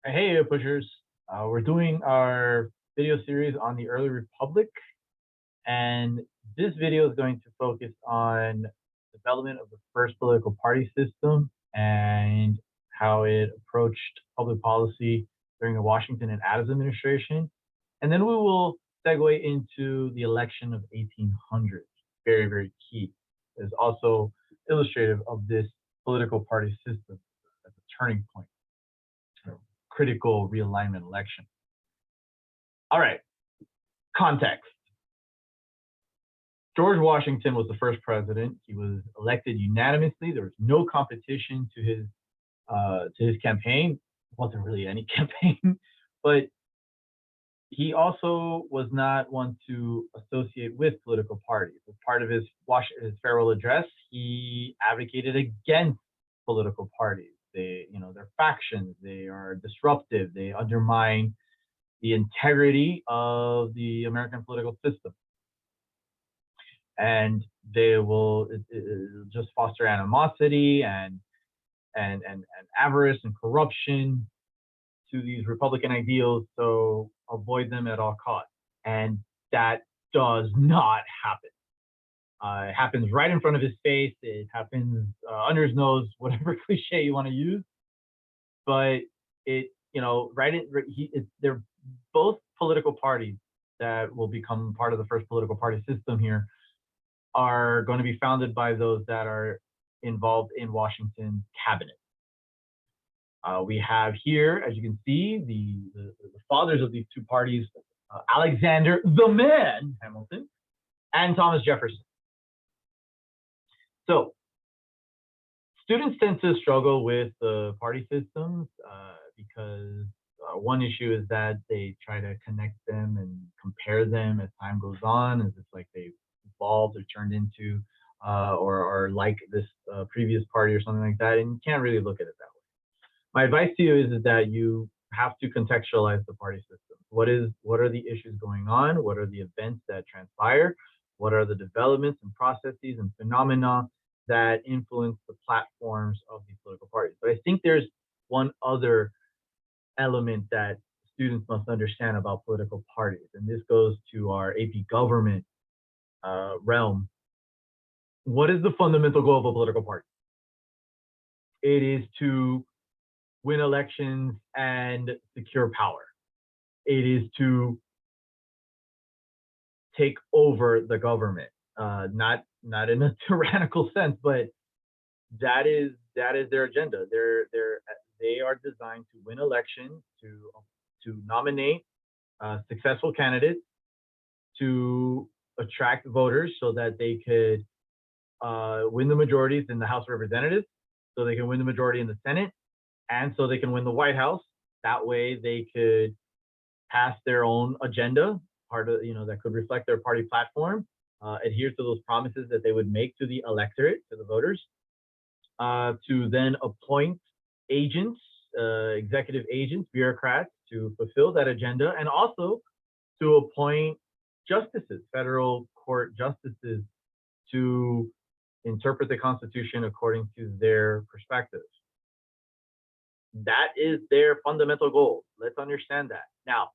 Hey, APUSHers. We're doing our video series on the early republic, and this video is going to focus on development of the first political party system and how it approached public policy during the Washington and Adams administration. And then we will segue into the election of 1800. Very, very key. It's also illustrative of this political party system as a turning point, critical realignment election. All right, context. George Washington was the first president. He was elected unanimously. There was no competition to his campaign. It wasn't really any campaign, but he also was not one to associate with political parties. As part of his farewell address, he advocated against political parties. They're factions. They are disruptive. They undermine the integrity of the American political system, and they will just foster animosity and avarice and corruption to these Republican ideals. So avoid them at all costs, and that does not happen. It happens right in front of his face. It happens under his nose, whatever cliche you want to use. But they're both political parties that will become part of the first political party system here are going to be founded by those that are involved in Washington's cabinet. We have here, as you can see, the fathers of these two parties, Alexander the Man Hamilton and Thomas Jefferson. So students tend to struggle with the party systems because one issue is that they try to connect them and compare them as time goes on, as it's like they've evolved or turned into or like this previous party or something like that, and you can't really look at it that way. My advice to you is that you have to contextualize the party system. What are the issues going on? What are the events that transpire? What are the developments and processes and phenomena that influence the platforms of these political parties? But I think there's one other element that students must understand about political parties, and this goes to our AP government realm. What is the fundamental goal of a political party? It is to win elections and secure power. It is to take over the government, not in a tyrannical sense, but that is their agenda. They are designed to win elections, to nominate successful candidates, to attract voters so that they could win the majorities in the House of Representatives, so they can win the majority in the Senate, and so they can win the White House. That way they could pass their own agenda, that could reflect their party platform, adhere to those promises that they would make to the electorate, to the voters, to then appoint agents, executive agents, bureaucrats to fulfill that agenda, and also to appoint justices, federal court justices, to interpret the Constitution according to their perspectives. That is their fundamental goal. Let's understand that. Now,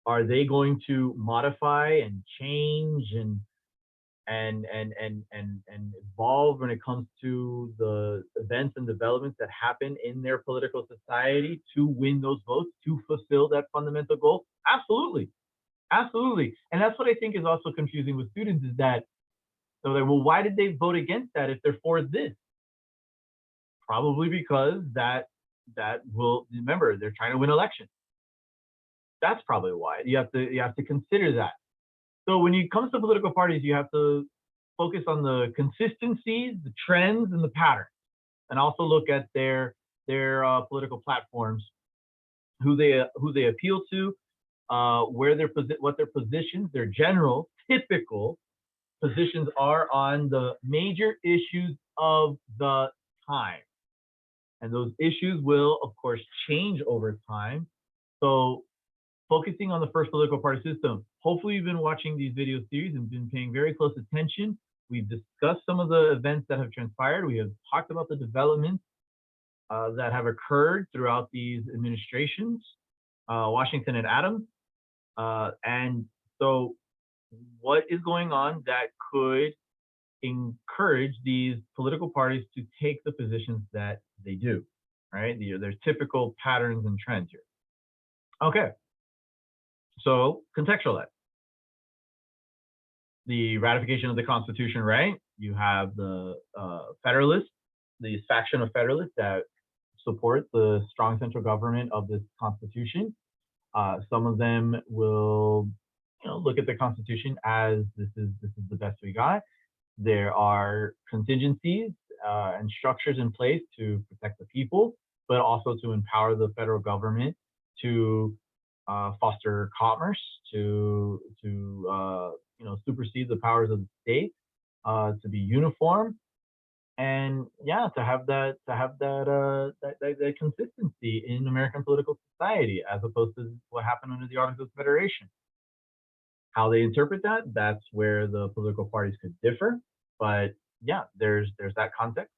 are they going to modify and change and evolve when it comes to the events and developments that happen in their political society to win those votes, to fulfill that fundamental goal? Absolutely. Absolutely. And that's what I think is also confusing with students, is that they're like, well, why did they vote against that if they're for this? Probably because that will, remember, they're trying to win elections. That's probably why. You have to consider that. So when it comes to political parties, you have to focus on the consistencies, the trends, and the patterns, and also look at their political platforms, who they appeal to, what their positions, their general, typical positions are on the major issues of the time. And those issues will, of course, change over time. So focusing on the first political party system, hopefully you've been watching these video series and been paying very close attention. We've discussed some of the events that have transpired. We have talked about the developments. that have occurred throughout these administrations, Washington and Adams. And so what is going on that could encourage these political parties to take the positions that they do, right? There's typical patterns and trends here. Okay, so contextualize. The ratification of the Constitution, right? You have the Federalists, the faction of Federalists that support the strong central government of this Constitution. Some of them will, look at the Constitution as this is the best we got. There are contingencies and structures in place to protect the people, but also to empower the federal government to foster commerce, to supersede the powers of the state, to be uniform, and yeah, to have that consistency in American political society, as opposed to what happened under the Articles of Federation. How they interpret that, that's where the political parties could differ. But yeah, there's that context.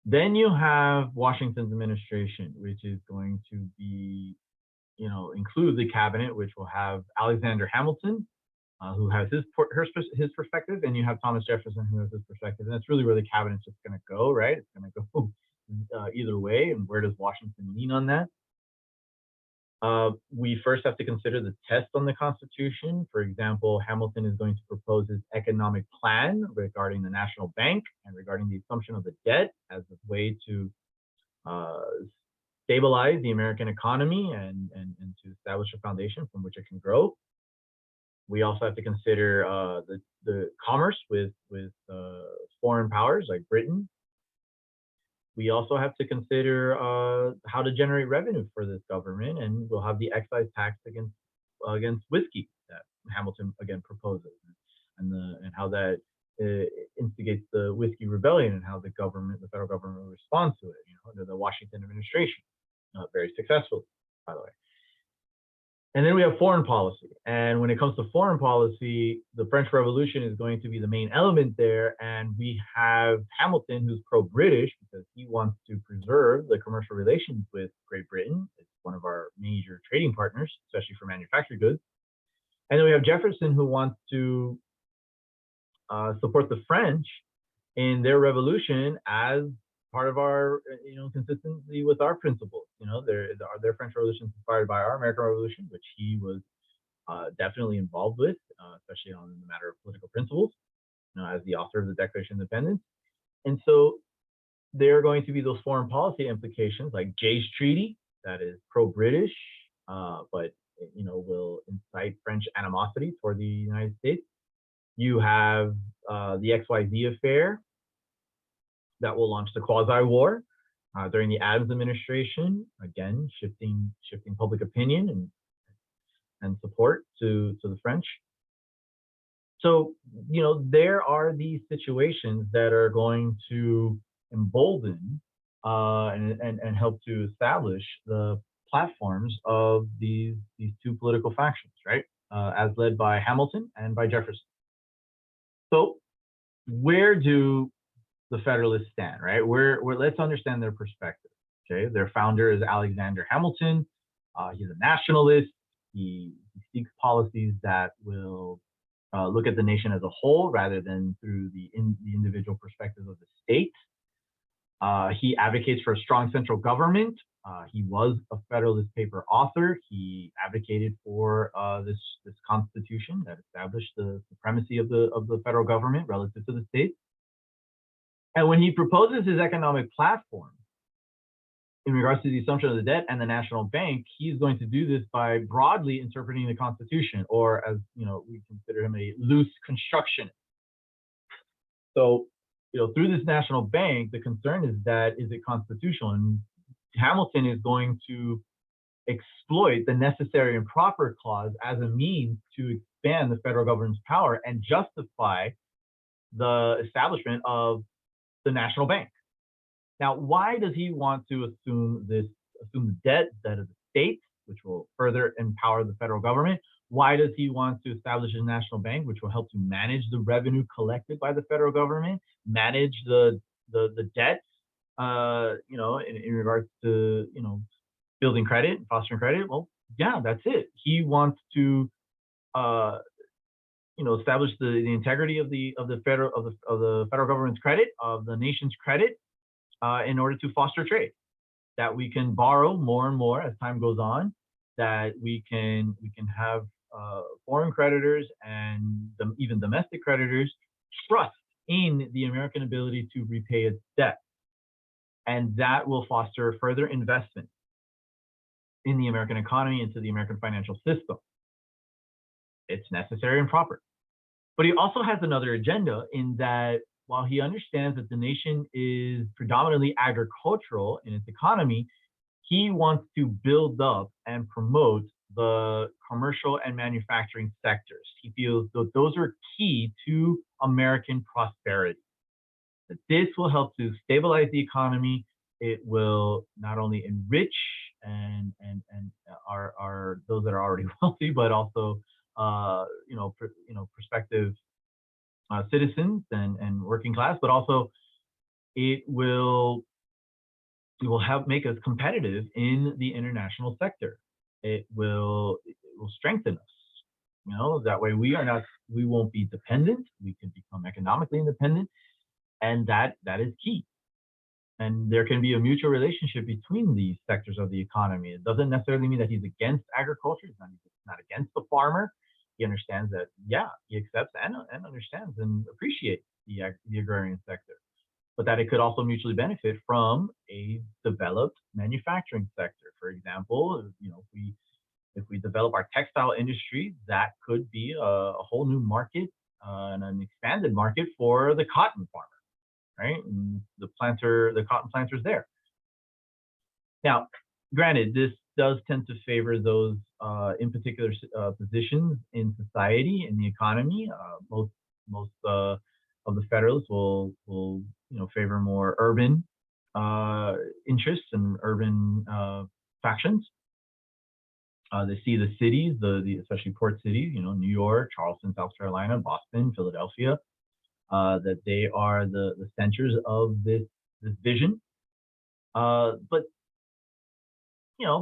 Then you have Washington's administration, which is going to be, include the cabinet, which will have Alexander Hamilton, who has his perspective, and you have Thomas Jefferson, who has his perspective. And that's really where the cabinet's just going to go, right? It's going to go either way. And where does Washington lean on that? We first have to consider the test on the Constitution. For example, Hamilton is going to propose his economic plan regarding the national bank and regarding the assumption of the debt as a way to stabilize the American economy and to establish a foundation from which it can grow. We also have to consider the commerce with foreign powers like Britain. We also have to consider how to generate revenue for this government, and we'll have the excise tax against whiskey that Hamilton again proposes, and how that instigates the whiskey rebellion, and how the federal government responds to it. Under the Washington administration, very successfully, by the way. And then we have foreign policy. And when it comes to foreign policy, the French Revolution is going to be the main element there. And we have Hamilton, who's pro-British because he wants to preserve the commercial relations with Great Britain. It's one of our major trading partners, especially for manufactured goods. And then we have Jefferson, who wants to support the French in their revolution as part of our, consistency with our principles. Their French Revolution is inspired by our American Revolution, which he was definitely involved with, especially on the matter of political principles, as the author of the Declaration of Independence. And so there are going to be those foreign policy implications, like Jay's Treaty, that is pro-British, but will incite French animosity toward the United States. You have the XYZ affair, that will launch the quasi-war during the Adams administration, again, shifting public opinion and support to the French. So, there are these situations that are going to embolden and help to establish the platforms of these two political factions, right? As led by Hamilton and by Jefferson. So where do the Federalists stand, right? Let's understand their perspective. Okay, their founder is Alexander Hamilton. He's a nationalist. He seeks policies that will look at the nation as a whole rather than through the individual perspective of the state. He advocates for a strong central government. He was a Federalist paper author. He advocated for this constitution that established the supremacy of the federal government relative to the state. And when he proposes his economic platform in regards to the assumption of the debt and the national bank, he's going to do this by broadly interpreting the Constitution, or as we consider him a loose constructionist. So, through this national bank, the concern is that is it constitutional? And Hamilton is going to exploit the necessary and proper clause as a means to expand the federal government's power and justify the establishment of the national bank. Now, why does he want to assume the debt of the state, which will further empower the federal government? Why does he want to establish a national bank, which will help to manage the revenue collected by the federal government, manage the debt in regards to, building credit, fostering credit. Well, yeah, that's it. He wants to, uh, establish the integrity of the federal government's credit, of the nation's credit, in order to foster trade. That we can borrow more and more as time goes on. That we can have foreign creditors and even domestic creditors trust in the American ability to repay its debt, and that will foster further investment in the American economy, into the American financial system. It's necessary and proper. But he also has another agenda in that while he understands that the nation is predominantly agricultural in its economy, he wants to build up and promote the commercial and manufacturing sectors. He feels that those are key to American prosperity. That this will help to stabilize the economy. It will not only enrich and our those that are already wealthy, but also prospective citizens and working class, but also it will it will help make us competitive in the international sector. It will strengthen us. That way we won't be dependent. We can become economically independent, and that is key. And there can be a mutual relationship between these sectors of the economy. It doesn't necessarily mean that he's against agriculture. He's not against the farmer. He understands that, yeah, he accepts and understands and appreciates the agrarian sector, but that it could also mutually benefit from a developed manufacturing sector. For example, if we develop our textile industry, that could be a whole new market, and an expanded market for the cotton farmer, right? And the cotton planters there. Now, granted, this does tend to favor those in particular positions in society, in the economy. Most of the Federalists will favor more urban interests and urban factions. They see the cities, the especially port cities, New York, Charleston, South Carolina, Boston, Philadelphia, that they are the centers of this vision. But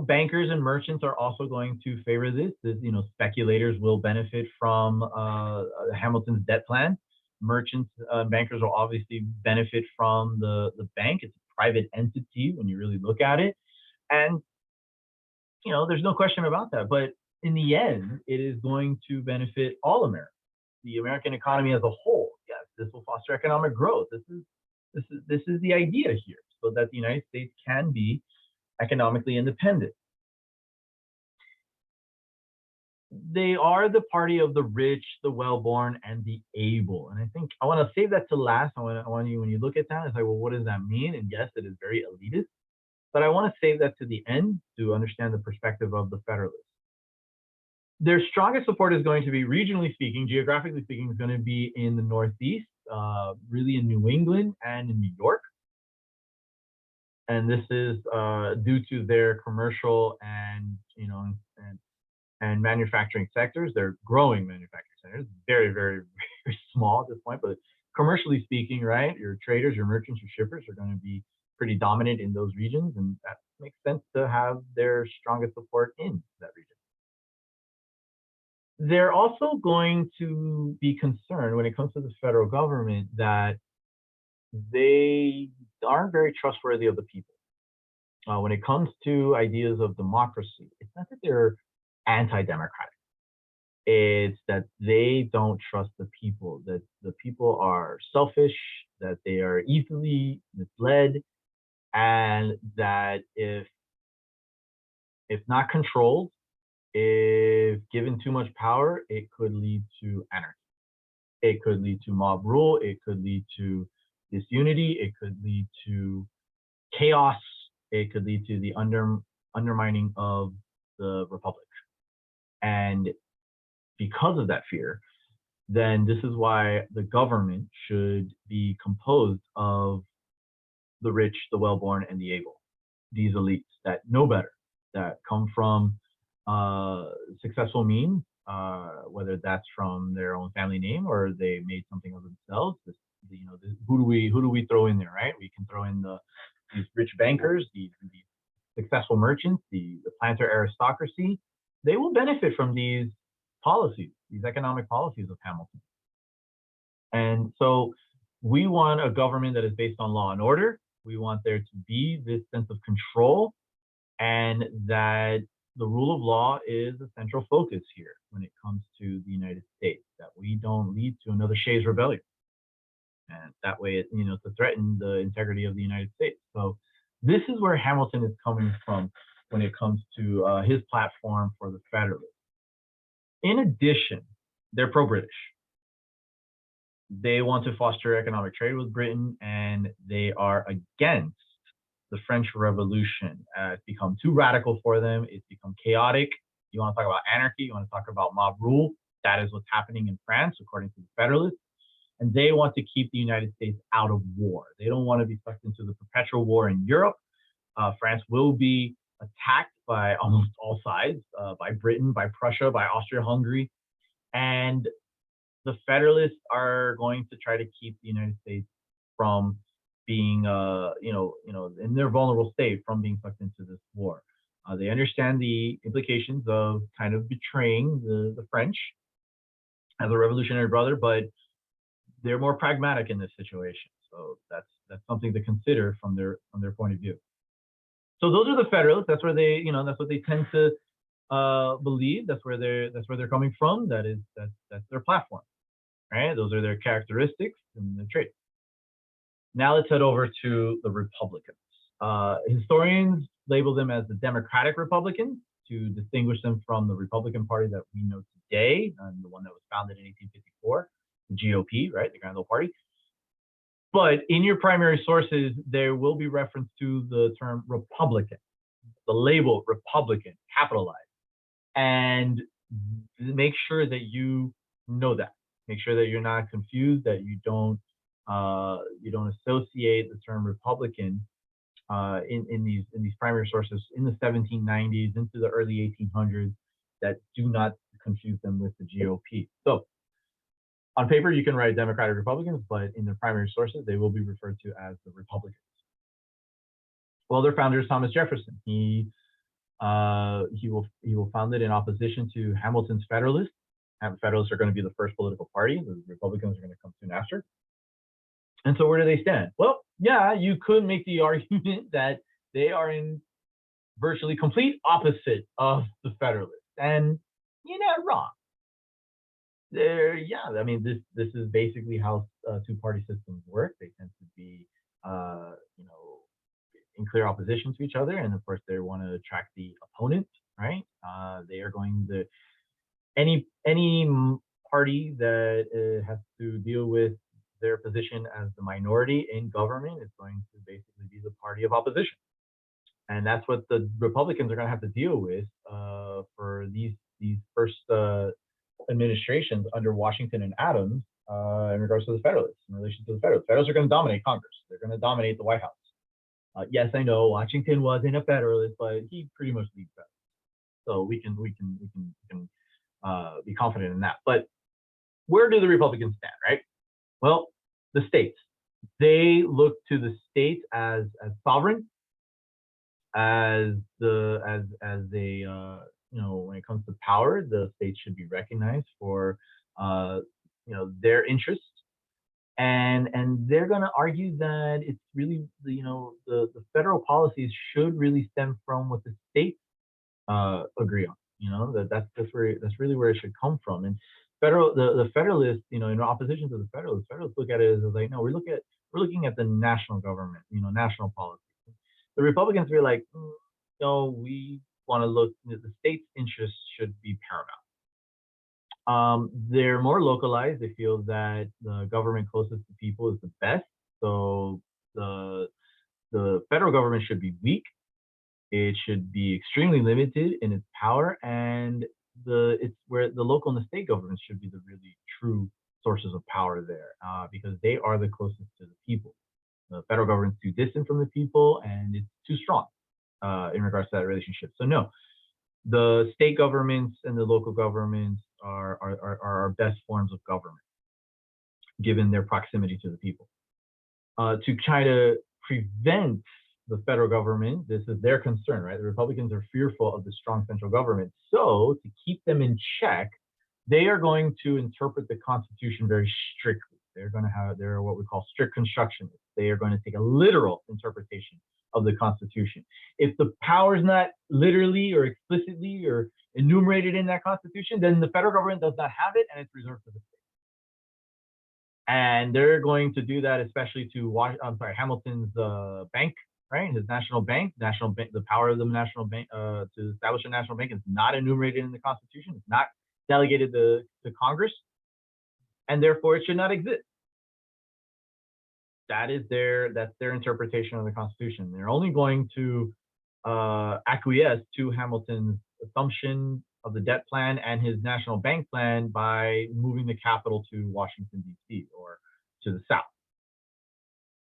bankers and merchants are also going to favor this. Speculators will benefit from Hamilton's debt plan. Merchants, bankers will obviously benefit from the bank. It's a private entity when you really look at it, and there's no question about that. But in the end, it is going to benefit all Americans, the American economy as a whole. Yes, this will foster economic growth. This is the idea here, so that the United States can be economically independent. They are the party of the rich, the well-born, and the able. And I think I want to save that to last. I want you, when you look at that, it's like, well, what does that mean? And yes, it is very elitist, but I want to save that to the end to understand the perspective of the Federalists. Their strongest support is going to be, regionally speaking, geographically speaking, is going to be in the Northeast, really in New England and in New York. And this is due to their commercial and manufacturing sectors. They're growing manufacturing sectors, very, very, very small at this point, but commercially speaking, right, your traders, your merchants, your shippers are going to be pretty dominant in those regions, and that makes sense to have their strongest support in that region. They're also going to be concerned when it comes to the federal government that they aren't very trustworthy of the people. When it comes to ideas of democracy, it's not that they're anti-democratic. It's that they don't trust the people, that the people are selfish, that they are easily misled, and that if not controlled, if given too much power, it could lead to anarchy. It could lead to mob rule. It could lead to disunity. It could lead to chaos. It could lead to the undermining of the republic. And because of that fear, then this is why the government should be composed of the rich, the well-born, and the able. These elites that know better, that come from successful means, whether that's from their own family name or they made something of themselves. who do we throw in there, right? We can throw in these rich bankers, these successful merchants, the planter aristocracy. They will benefit from these policies, these economic policies of Hamilton. And so we want a government that is based on law and order. We want there to be this sense of control, and that the rule of law is a central focus here when it comes to the United States, that we don't lead to another Shays Rebellion. And that way, to threaten the integrity of the United States. So this is where Hamilton is coming from when it comes to his platform for the Federalists. In addition, they're pro-British. They want to foster economic trade with Britain, and they are against the French Revolution. It's become too radical for them. It's become chaotic. You want to talk about anarchy? You want to talk about mob rule? That is what's happening in France, according to the Federalists. And they want to keep the United States out of war. They don't want to be sucked into the perpetual war in Europe. France will be attacked by almost all sides, by Britain, by Prussia, by Austria-Hungary. And the Federalists are going to try to keep the United States from being, in their vulnerable state, from being sucked into this war. They understand the implications of kind of betraying the French as a revolutionary brother, but they're more pragmatic in this situation. So that's something to consider from their point of view. So those are the Federalists. That's where they, that's what they tend to believe. That's where they're coming from. That's their platform, right? Those are their characteristics and the traits. Now let's head over to the Republicans. Historians label them as the Democratic Republicans to distinguish them from the Republican Party that we know today, and the one that was founded in 1854, the GOP, right, the Grand Old Party. But in your primary sources, there will be reference to the term Republican, the label Republican, capitalized. And make sure that you know that. Make sure that you're not confused, that you don't associate the term Republican in these primary sources in the 1790s into the early 1800s, that do not confuse them with the GOP. So on paper, you can write Democratic Republicans, but in their primary sources, they will be referred to as the Republicans. Well, their founder is Thomas Jefferson. He will found it in opposition to Hamilton's Federalists. Federalists are going to be the first political party. The Republicans are going to come soon after. And so where do they stand? Well, yeah, you could make the argument that they are in virtually complete opposite of the Federalists. And you're not wrong. I mean, this is basically how two-party systems work. They tend to be, in clear opposition to each other, and of course, they want to attract the opponent, right? They are going to any party that has to deal with their position as the minority in government is going to basically be the party of opposition, and that's what the Republicans are going to have to deal with for these first administrations under Washington and Adams in regards to the Federalists, in relation to the Federalists. Federalists are going to dominate Congress. They're going to dominate the White House. Yes, I know Washington wasn't a Federalist, but he pretty much leads Federalists. So we can be confident in that. But where do the Republicans stand, right? Well, the states. They look to the states as sovereign, as they when it comes to power, the states should be recognized for their interests, and they're going to argue that it's really the federal policies should really stem from what the states agree on. That's really where it should come from. And the Federalists, in opposition to the Federalists look at it as like, no, we're looking at the national government, national policy. The Republicans are like, no, we want to look, the state's interests should be paramount. They're more localized. They feel that the government closest to people is the best. So the federal government should be weak. It should be extremely limited in its power, and it's where the local and the state governments should be the really true sources of power there, because they are the closest to the people. The federal government's too distant from the people, and it's too strong in regards to that relationship. So no, the state governments and the local governments are our best forms of government. given their proximity to the people. To try to prevent the federal government, this is their concern, right? The Republicans are fearful of the strong central government. So to keep them in check, they are going to interpret the Constitution very strictly. They're what we call strict constructionists. They are going to take a literal interpretation of the Constitution. If the power is not literally or explicitly or enumerated in that Constitution, then the federal government does not have it and it's reserved for the state. And they're going to do that especially to Hamilton's bank, right? His national bank, the power of the national bank to establish a national bank is not enumerated in the Constitution. It's not delegated to Congress, and therefore it should not exist. That's their interpretation of the Constitution. They're only going to acquiesce to Hamilton's assumption of the debt plan and his national bank plan by moving the capital to Washington, D.C. or to the South.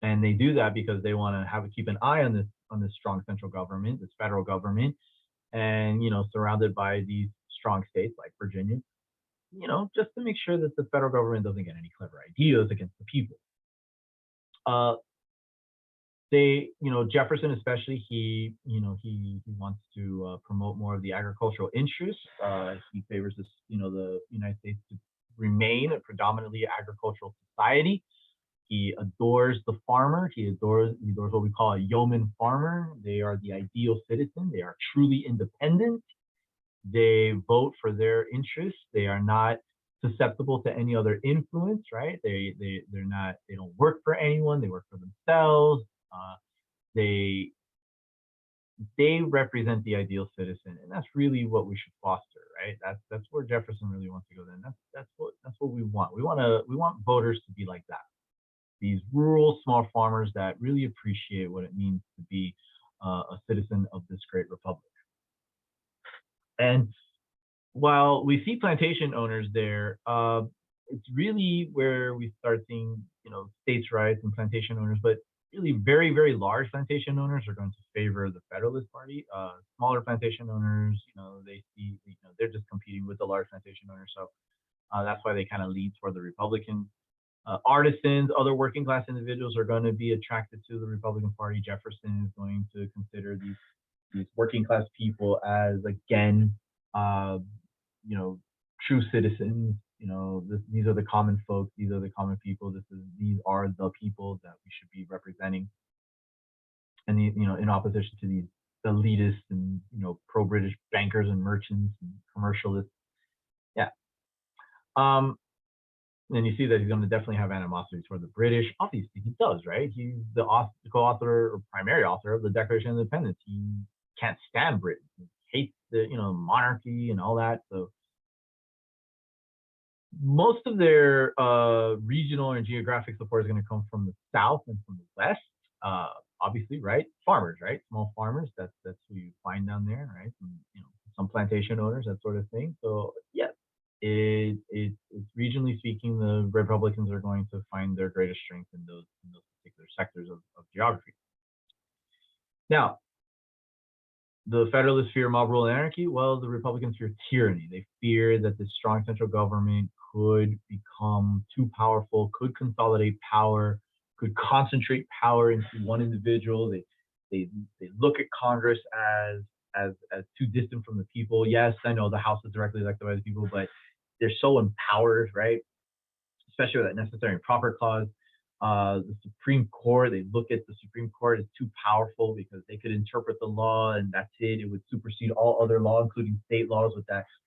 And they do that because they want to keep an eye on this strong central government, this federal government, and surrounded by these strong states like Virginia, just to make sure that the federal government doesn't get any clever ideas against the people. Jefferson especially, he wants to promote more of the agricultural interests. He favors the United States to remain a predominantly agricultural society. He adores the farmer. He adores what we call a yeoman farmer. They are the ideal citizen. They are truly independent. They vote for their interests. They are not susceptible to any other influence, right? They don't work for anyone. They work for themselves. They represent the ideal citizen, and that's really what we should foster, right? That's where Jefferson really wants to go. Then that's what we want. We want voters to be like that. These rural small farmers that really appreciate what it means to be a citizen of this great republic. And while we see plantation owners there, it's really where we start seeing states' rights and plantation owners, but really very, very large plantation owners are going to favor the Federalist Party. Smaller plantation owners, they see, they're just competing with the large plantation owners. So that's why they kind of lean toward the Republicans. Artisans, other working class individuals are going to be attracted to the Republican Party. Jefferson is going to consider these working class people as, again, true citizens. These are the common folks. These are the common people. These are the people that we should be representing. And in opposition to these elitists and pro-British bankers and merchants and commercialists. Yeah. And you see that he's going to definitely have animosity toward the British. Obviously, he does, right? He's the co-author or primary author of the Declaration of Independence. He can't stand Britain. He hates the monarchy and all that. So most of their regional and geographic support is going to come from the South and from the West. Obviously, right? Farmers, right? Small farmers. That's who you find down there, right? And, some plantation owners, that sort of thing. So yes. It's regionally speaking, the Republicans are going to find their greatest strength in those particular sectors of geography. Now, the Federalists fear mob rule and anarchy. Well, the Republicans fear tyranny. They fear that the strong central government could become too powerful, could consolidate power, could concentrate power into one individual. They look at Congress as too distant from the people. Yes, I know the House is directly elected by the people, but they're so empowered, right? Especially with that necessary and proper clause. The Supreme Court, they look at the Supreme Court as too powerful because they could interpret the law and that's it. It would supersede all other law, including state laws,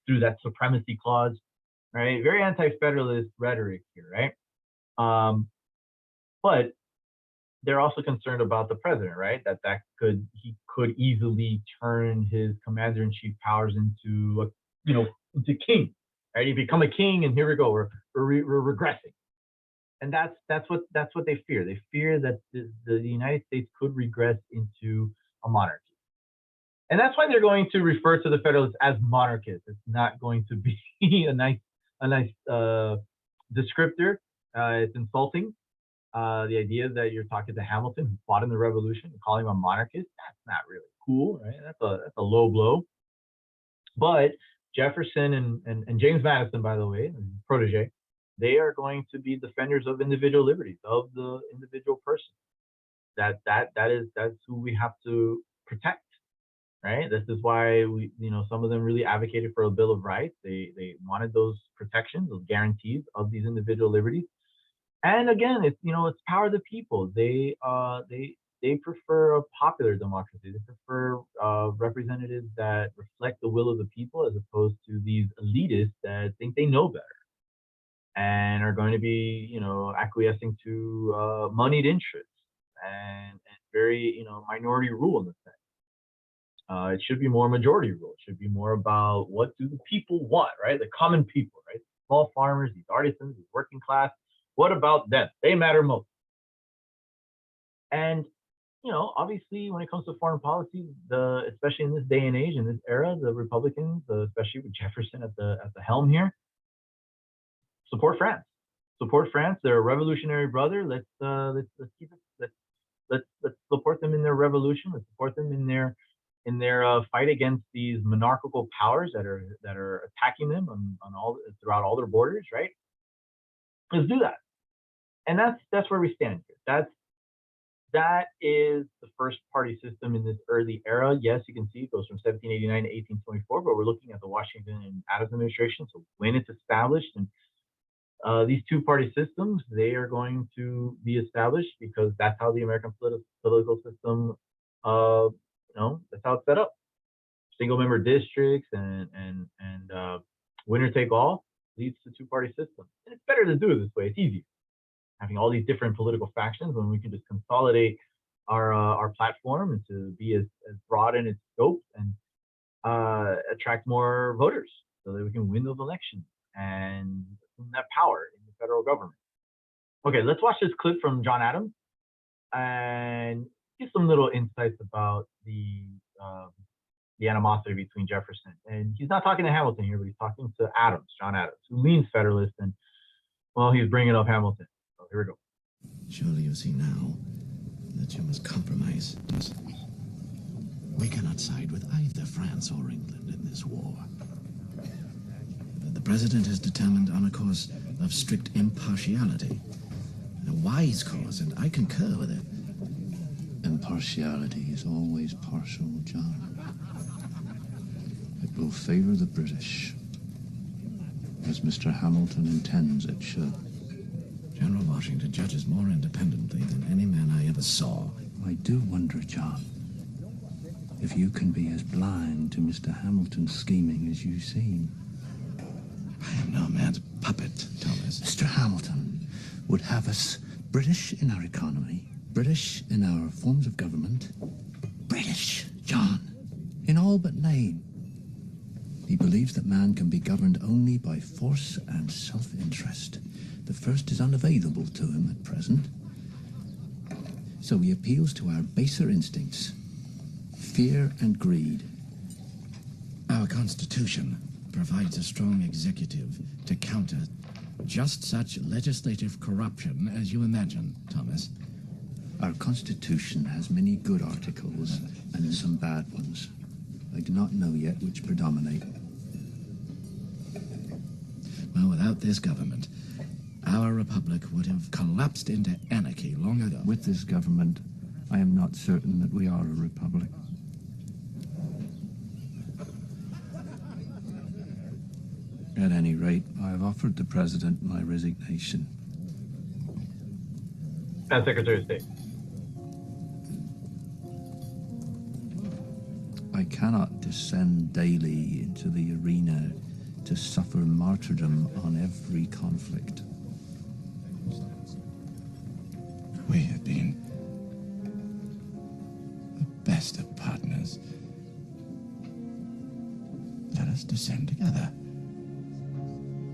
through that supremacy clause, right? Very anti-federalist rhetoric here, right? But they're also concerned about the president, right? He could easily turn his commander-in-chief powers into king, right? He become a king, and here we go, we're regressing, and that's what they fear. They fear that the United States could regress into a monarchy, and that's why they're going to refer to the Federalists as monarchists. It's not going to be a nice descriptor. It's insulting. The idea that you're talking to Hamilton, who fought in the Revolution, and calling him a monarchist, that's not really cool, right? That's a low blow. But Jefferson and James Madison, by the way, protege, they are going to be defenders of individual liberties, of the individual person. That's who we have to protect, right? This is why some of them really advocated for a Bill of Rights. They wanted those protections, those guarantees of these individual liberties. And again, it's power of the people. They prefer a popular democracy. They prefer representatives that reflect the will of the people, as opposed to these elitists that think they know better and are going to be, acquiescing to moneyed interests and very, minority rule in the sense. It should be more majority rule. It should be more about what do the people want, right? The common people, right? Small farmers, these artisans, these working class. What about them? They matter most. And obviously, when it comes to foreign policy, especially in this day and age, in this era, the Republicans, especially with Jefferson at the helm here, support France. Support France. They're a revolutionary brother. Let's keep it. Let's support them in their revolution. Let's support them in their fight against these monarchical powers that are attacking them throughout all their borders. Right. Let's do that. And that's where we stand here. That is the first party system in this early era. Yes, you can see it goes from 1789 to 1824, but we're looking at the Washington and Adams administration. So when it's established, and these two-party systems, they are going to be established because that's how the American political system, that's how it's set up. Single-member districts and winner take all leads to two-party system. And it's better to do it this way. It's easier. Having all these different political factions when we can just consolidate our platform and to be as broad in its scope and attract more voters so that we can win those elections and that power in the federal government. Okay, let's watch this clip from John Adams and get some little insights about the animosity between Jefferson. And he's not talking to Hamilton here, but he's talking to Adams, John Adams, who leans Federalist, and well, he's bringing up Hamilton. So here we go. Surely you see now that you must compromise. We cannot side with either France or England in this war. The President is determined on a course of strict impartiality. A wise course, and I concur with it. Impartiality is always partial, John. It will favor the British, as Mr. Hamilton intends it should. General Washington judges more independently than any man I ever saw. I do wonder, John, if you can be as blind to Mr. Hamilton's scheming as you seem. I am no man's puppet, Thomas. Mr. Hamilton would have us British in our economy, British in our forms of government, British, John, in all but name. He believes that man can be governed only by force and self-interest. The first is unavailable to him at present. So he appeals to our baser instincts, fear and greed. Our Constitution provides a strong executive to counter just such legislative corruption as you imagine, Thomas. Our Constitution has many good articles and some bad ones. I do not know yet which predominate. Well, without this government, our republic would have collapsed into anarchy long ago. With this government, I am not certain that we are a republic. At any rate, I have offered the President my resignation. As Secretary of State. I cannot descend daily into the arena to suffer martyrdom on every conflict. We have been the best of partners. Let us descend together.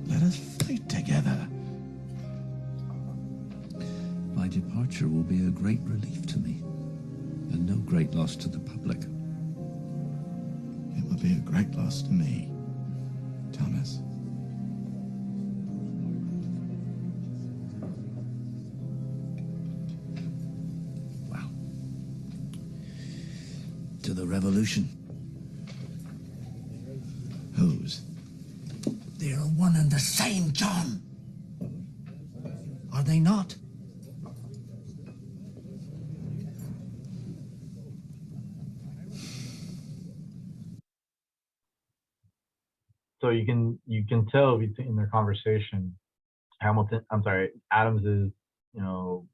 Let us fight together. My departure will be a great relief to me, and no great loss to the public. It will be a great loss to me, Thomas. Well, to the revolution. Whose? They are one and the same, John. are they not? So you can tell between their conversation, Adams is, you know,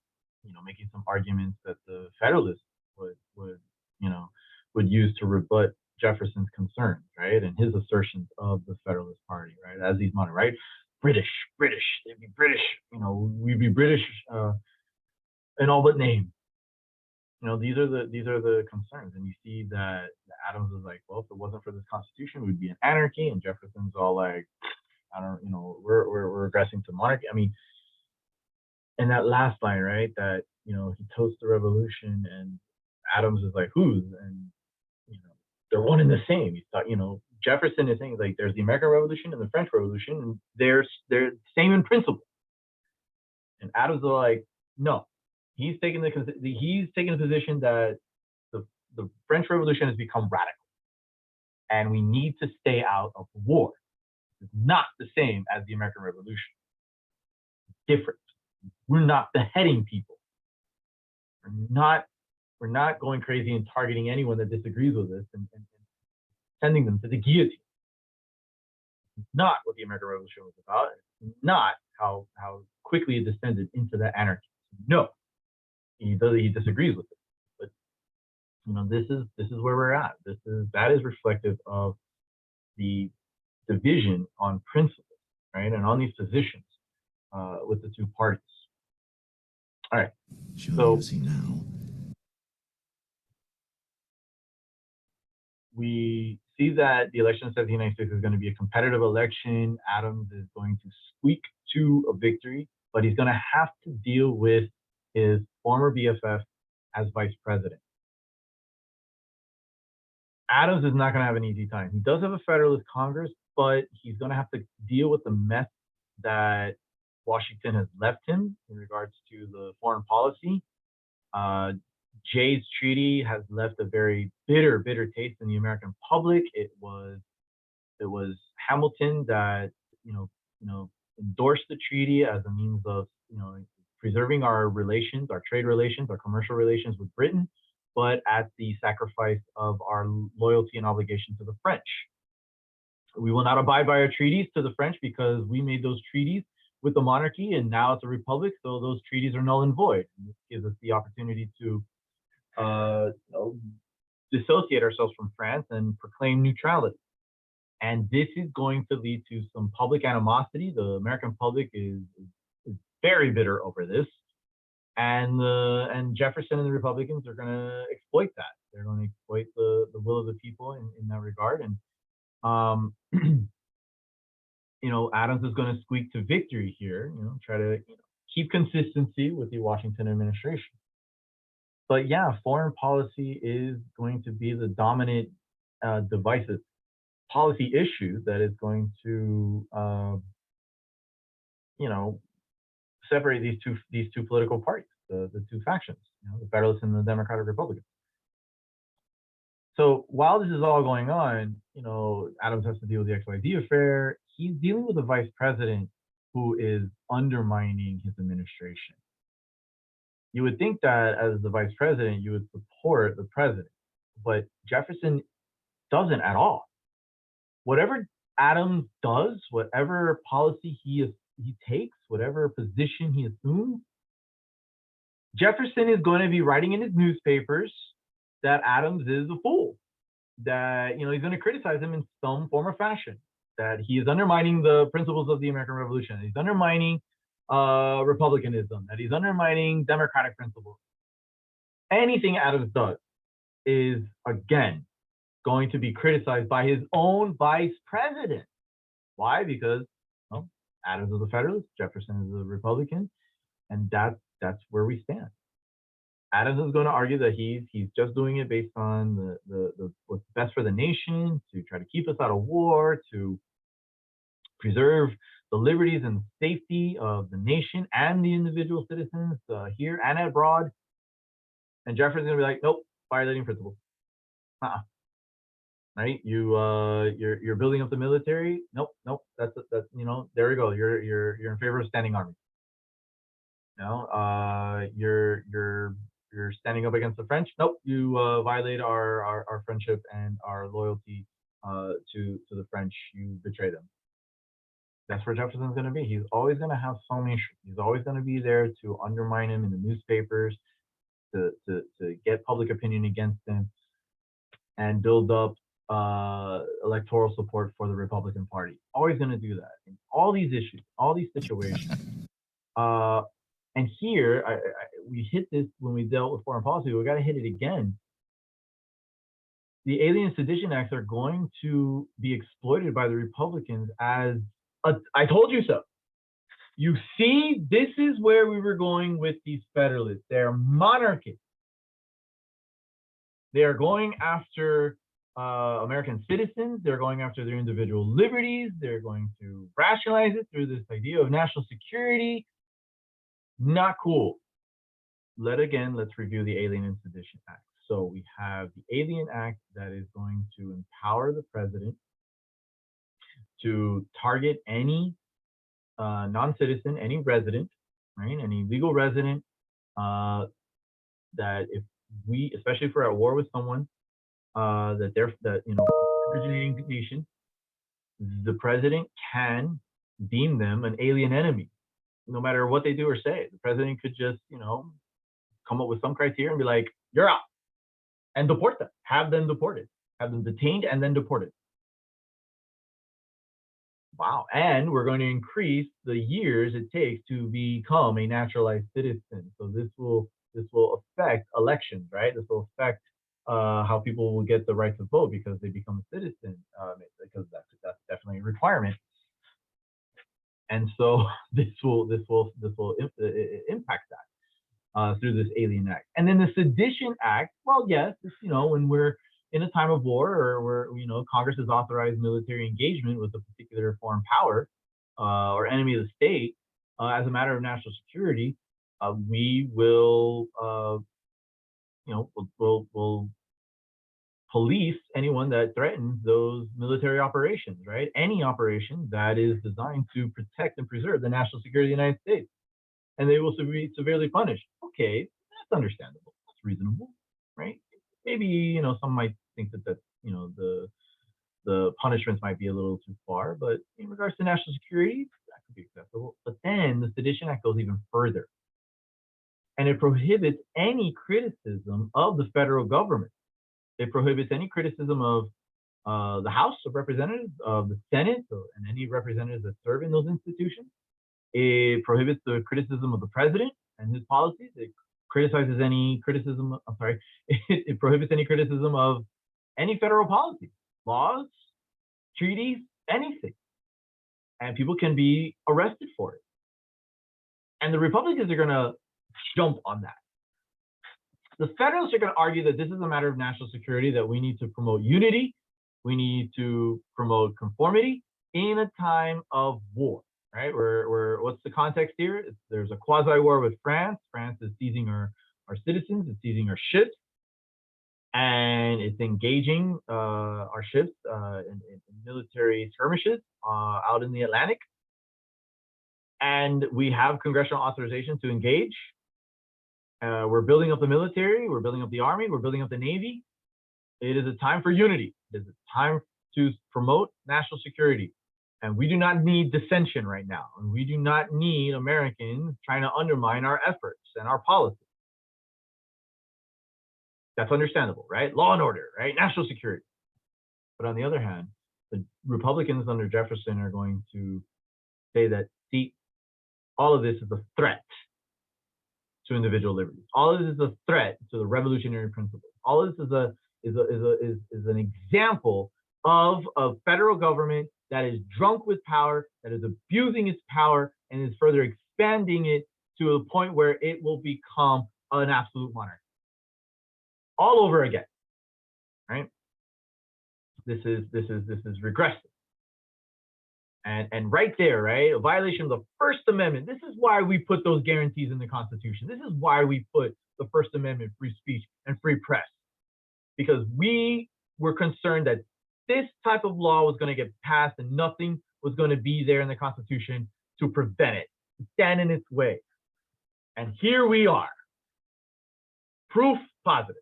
making some arguments that the Federalists would, you know, would use to rebut Jefferson's concerns, right? And his assertions of the Federalist Party, right? As he's modern, right? British, they'd be British, we'd be British in all but name. These are the concerns, and you see that Adams is like, well, if it wasn't for this Constitution, we'd be in anarchy, and Jefferson's all like, I don't, we're regressing to monarchy. I mean, and that last line, right? That he toasts the revolution, and Adams is like, whose? And they're one and the same. He's thought, Jefferson is saying like, there's the American Revolution and the French Revolution, and they're same in principle. And Adams is like, no, he's taking the position that the French Revolution has become radical, and we need to stay out of war. It's not the same as the American Revolution. It's different. We're not beheading people. We're not going crazy and targeting anyone that disagrees with us and sending them to the guillotine. It's not what the American Revolution was about. It's not how quickly it descended into the anarchy. No, he disagrees with it. But this is where we're at. That is reflective of the division on principles, right, and on these positions with the two parties. All right. Sure, so you see now. We see that the election of 1796 is going to be a competitive election. Adams is going to squeak to a victory, but he's going to have to deal with his former BFF as vice president. Adams is not going to have an easy time. He does have a Federalist Congress, but he's going to have to deal with the mess that Washington has left him in regards to the foreign policy. Jay's Treaty has left a very bitter taste in the American public. It was Hamilton that endorsed the treaty as a means of preserving our relations, our trade relations, our commercial relations with Britain, but at the sacrifice of our loyalty and obligation to the French. We will not abide by our treaties to the French because we made those treaties with the monarchy, and now it's a republic, so those treaties are null and void. And this gives us the opportunity to dissociate ourselves from France and proclaim neutrality. And this is going to lead to some public animosity. The American public is very bitter over this, and Jefferson and the Republicans are going to exploit that. They're going to exploit the will of the people in that regard. And Adams is going to squeak to victory here. Try to keep consistency with the Washington administration. But yeah, foreign policy is going to be the dominant divisive policy issue that is going to, separate these two political parties, the two factions, the Federalists and the Democratic Republicans. So while this is all going on, Adams has to deal with the XYZ affair. He's dealing with a vice president who is undermining his administration. You would think that as the vice president, you would support the president, but Jefferson doesn't at all. Whatever Adams does, whatever policy he takes, whatever position he assumes, Jefferson is going to be writing in his newspapers that Adams is a fool, that he's going to criticize him in some form or fashion, that he is undermining the principles of the American Revolution, he's undermining republicanism, that he's undermining democratic principles. Anything Adams does is, again, going to be criticized by his own vice president. Why? Because Adams is a Federalist, Jefferson is a Republican, and that's where we stand. Adams is going to argue that he's just doing it based on the what's best for the nation, to try to keep us out of war, to preserve the liberties and safety of the nation and the individual citizens here and abroad. And Jefferson's gonna be like, nope, violating principles. Right? You're building up the military. Nope. That's there we go. You're in favor of standing army. You're standing up against the French. Nope, you violate our friendship and our loyalty to the French. You betray them. That's where Jefferson's going to be. He's always going to have some issue. He's always going to be there to undermine him in the newspapers, to get public opinion against him, and build up electoral support for the Republican Party. Always going to do that in all these issues, all these situations. And here, we hit this when we dealt with foreign policy. We got to hit it again. The Alien Sedition Acts are going to be exploited by the Republicans as I told you so. You see, this is where we were going with these Federalists. They're monarchists. They are going after American citizens. They're going after their individual liberties. They're going to rationalize it through this idea of national security. Not cool. Let's review the Alien and Sedition Act. So we have the Alien Act that is going to empower the president to target any non-citizen, any resident, right? Any legal resident that if we, especially if we're at war with someone originating nation, the president can deem them an alien enemy, no matter what they do or say. The president could just, come up with some criteria and be like, you're out, and deport them, have them deported, have them detained and then deported. Wow. And we're going to increase the years it takes to become a naturalized citizen. So this will affect elections, right? This will affect how people will get the right to vote because they become a citizen, because that's definitely a requirement. And so this will impact that through this Alien Act. And then the Sedition Act, well, yes, it's, when we're in a time of war or where, Congress has authorized military engagement with a particular foreign power or enemy of the state as a matter of national security, we will, we'll police anyone that threatens those military operations, right? Any operation that is designed to protect and preserve the national security of the United States. And they will be severely punished. Okay, that's understandable. That's reasonable, right? Maybe, some might think that the punishments might be a little too far, but in regards to national security, that could be acceptable. But then the Sedition Act goes even further. And it prohibits any criticism of the federal government. It prohibits any criticism of the House of Representatives, of the Senate, and any representatives that serve in those institutions. It prohibits the criticism of the president and his policies. It criticizes any criticism, it prohibits any criticism of any federal policy, laws, treaties, anything. And people can be arrested for it. And the Republicans are going to jump on that. The Federalists are going to argue that this is a matter of national security, that we need to promote unity, we need to promote conformity in a time of war, right? What's the context here? There's a quasi-war with France. France is seizing our citizens, it's seizing our ships, and it's engaging our ships in military skirmishes out in the Atlantic. And we have congressional authorization to engage. We're building up the military, we're building up the army, we're building up the navy. It is a time for unity. It is a time to promote national security. And we do not need dissension right now. And we do not need Americans trying to undermine our efforts and our policies. That's understandable, right? Law and order, right? National security. But on the other hand, the Republicans under Jefferson are going to say that, see, all of this is a threat to individual liberties. All of this is a threat to the revolutionary principles. All of this is an example of a federal government that is drunk with power, that is abusing its power, and is further expanding it to a point where it will become an absolute monarchy. All over again, right? This is regressive. And right there, right, a violation of the First Amendment. This is why we put those guarantees in the Constitution. This is why we put the First Amendment, free speech, and free press. Because we were concerned that this type of law was going to get passed and nothing was going to be there in the Constitution to prevent it, to stand in its way. And here we are. Proof positive.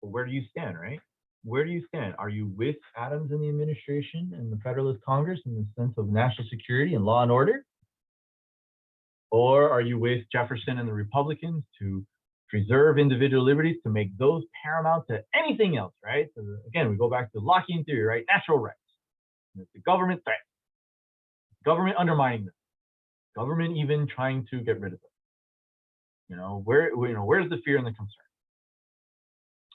But where do you stand, right? Where do you stand? Are you with Adams and the administration and the Federalist Congress in the sense of national security and law and order? Or are you with Jefferson and the Republicans to preserve individual liberties, to make those paramount to anything else, right? So again, we go back to Lockean theory, right? Natural rights. And it's the government threat, government undermining them, government even trying to get rid of them. Where's the fear and the concern?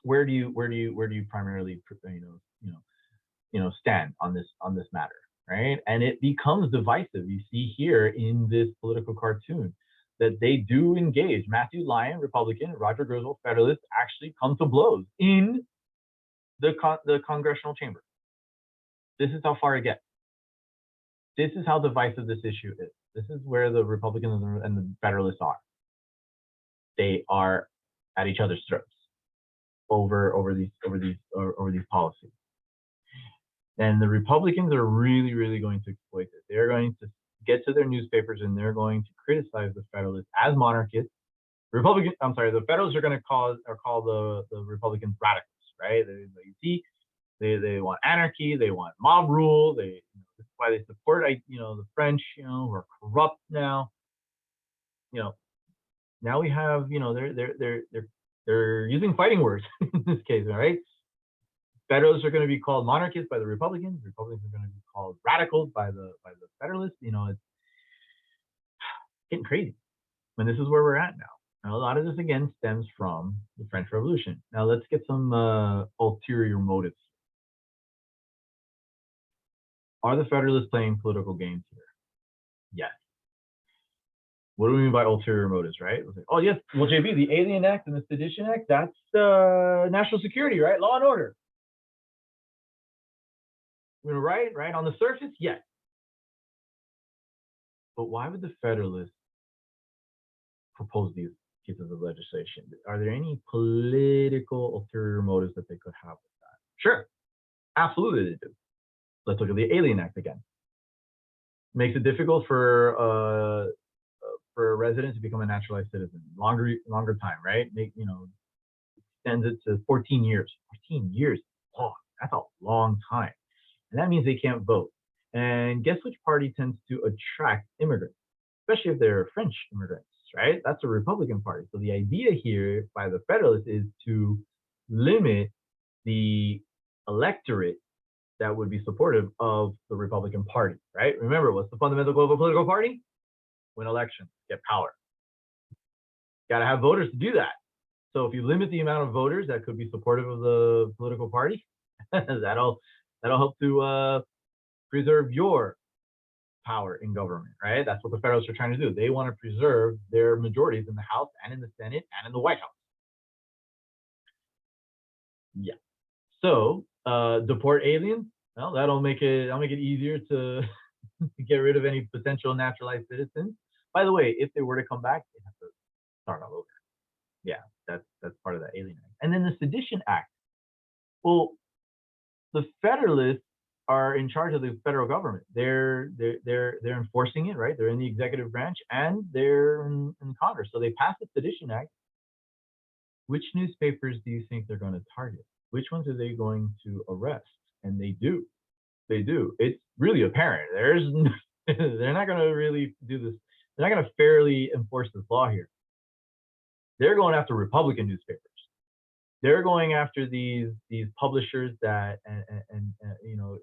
Where do you primarily stand on this matter, right? And it becomes divisive. You see here in this political cartoon that they do engage. Matthew Lyon, Republican, Roger Griswold, Federalist, actually come to blows in the congressional chamber. This is how far it gets. This is how divisive this issue is. This is where the Republicans and the Federalists are. They are at each other's throats over these policies. And the Republicans are really, really going to exploit this. They're going to get to their newspapers and they're going to criticize the Federalists as monarchists. The Federalists are going to call the Republicans radicals, right? They want anarchy, they want mob rule. That's why they support the French, who are corrupt now. Now we have they're using fighting words in this case, all right? Federalists are going to be called monarchists by the Republicans. Republicans are going to be called radicals by the Federalists. It's getting crazy. And this is where we're at now. And a lot of this again stems from the French Revolution. Now let's get some ulterior motives. Are the Federalists playing political games here? Yes. What do we mean by ulterior motives, right? Like, oh yes, well JB, the Alien Act and the Sedition Act, that's national security, right? Law and order. Right? On the surface, yes. But why would the Federalists propose these pieces of legislation? Are there any political ulterior motives that they could have with that? Sure, absolutely they do. Let's look at the Alien Act again. Makes it difficult for a resident to become a naturalized citizen. Longer time, right? Extends it to 14 years. 14 years, oh, that's a long time. And that means they can't vote. And guess which party tends to attract immigrants, especially if they're French immigrants, right? That's a Republican party. So the idea here by the Federalists is to limit the electorate that would be supportive of the Republican Party, right? Remember, what's the fundamental goal of a political party? Win elections, get power. Got to have voters to do that. So if you limit the amount of voters that could be supportive of the political party, that'll help to preserve your power in government, right? That's what the Federalists are trying to do. They want to preserve their majorities in the House and in the Senate and in the White House. Yeah. So deport aliens. Well, that'll make it easier to get rid of any potential naturalized citizens. By the way, if they were to come back, they have to start all over. Yeah, that's part of the Alien Act. And then the Sedition Act. Well, the Federalists are in charge of the federal government. They're enforcing it, right? They're in the executive branch and they're in Congress. So they passed the Sedition Act. Which newspapers do you think they're going to target? Which ones are they going to arrest? And they do. They do. It's really apparent. They're not going to really do this. They're not going to fairly enforce this law here. They're going after Republican newspapers. They're going after these publishers that and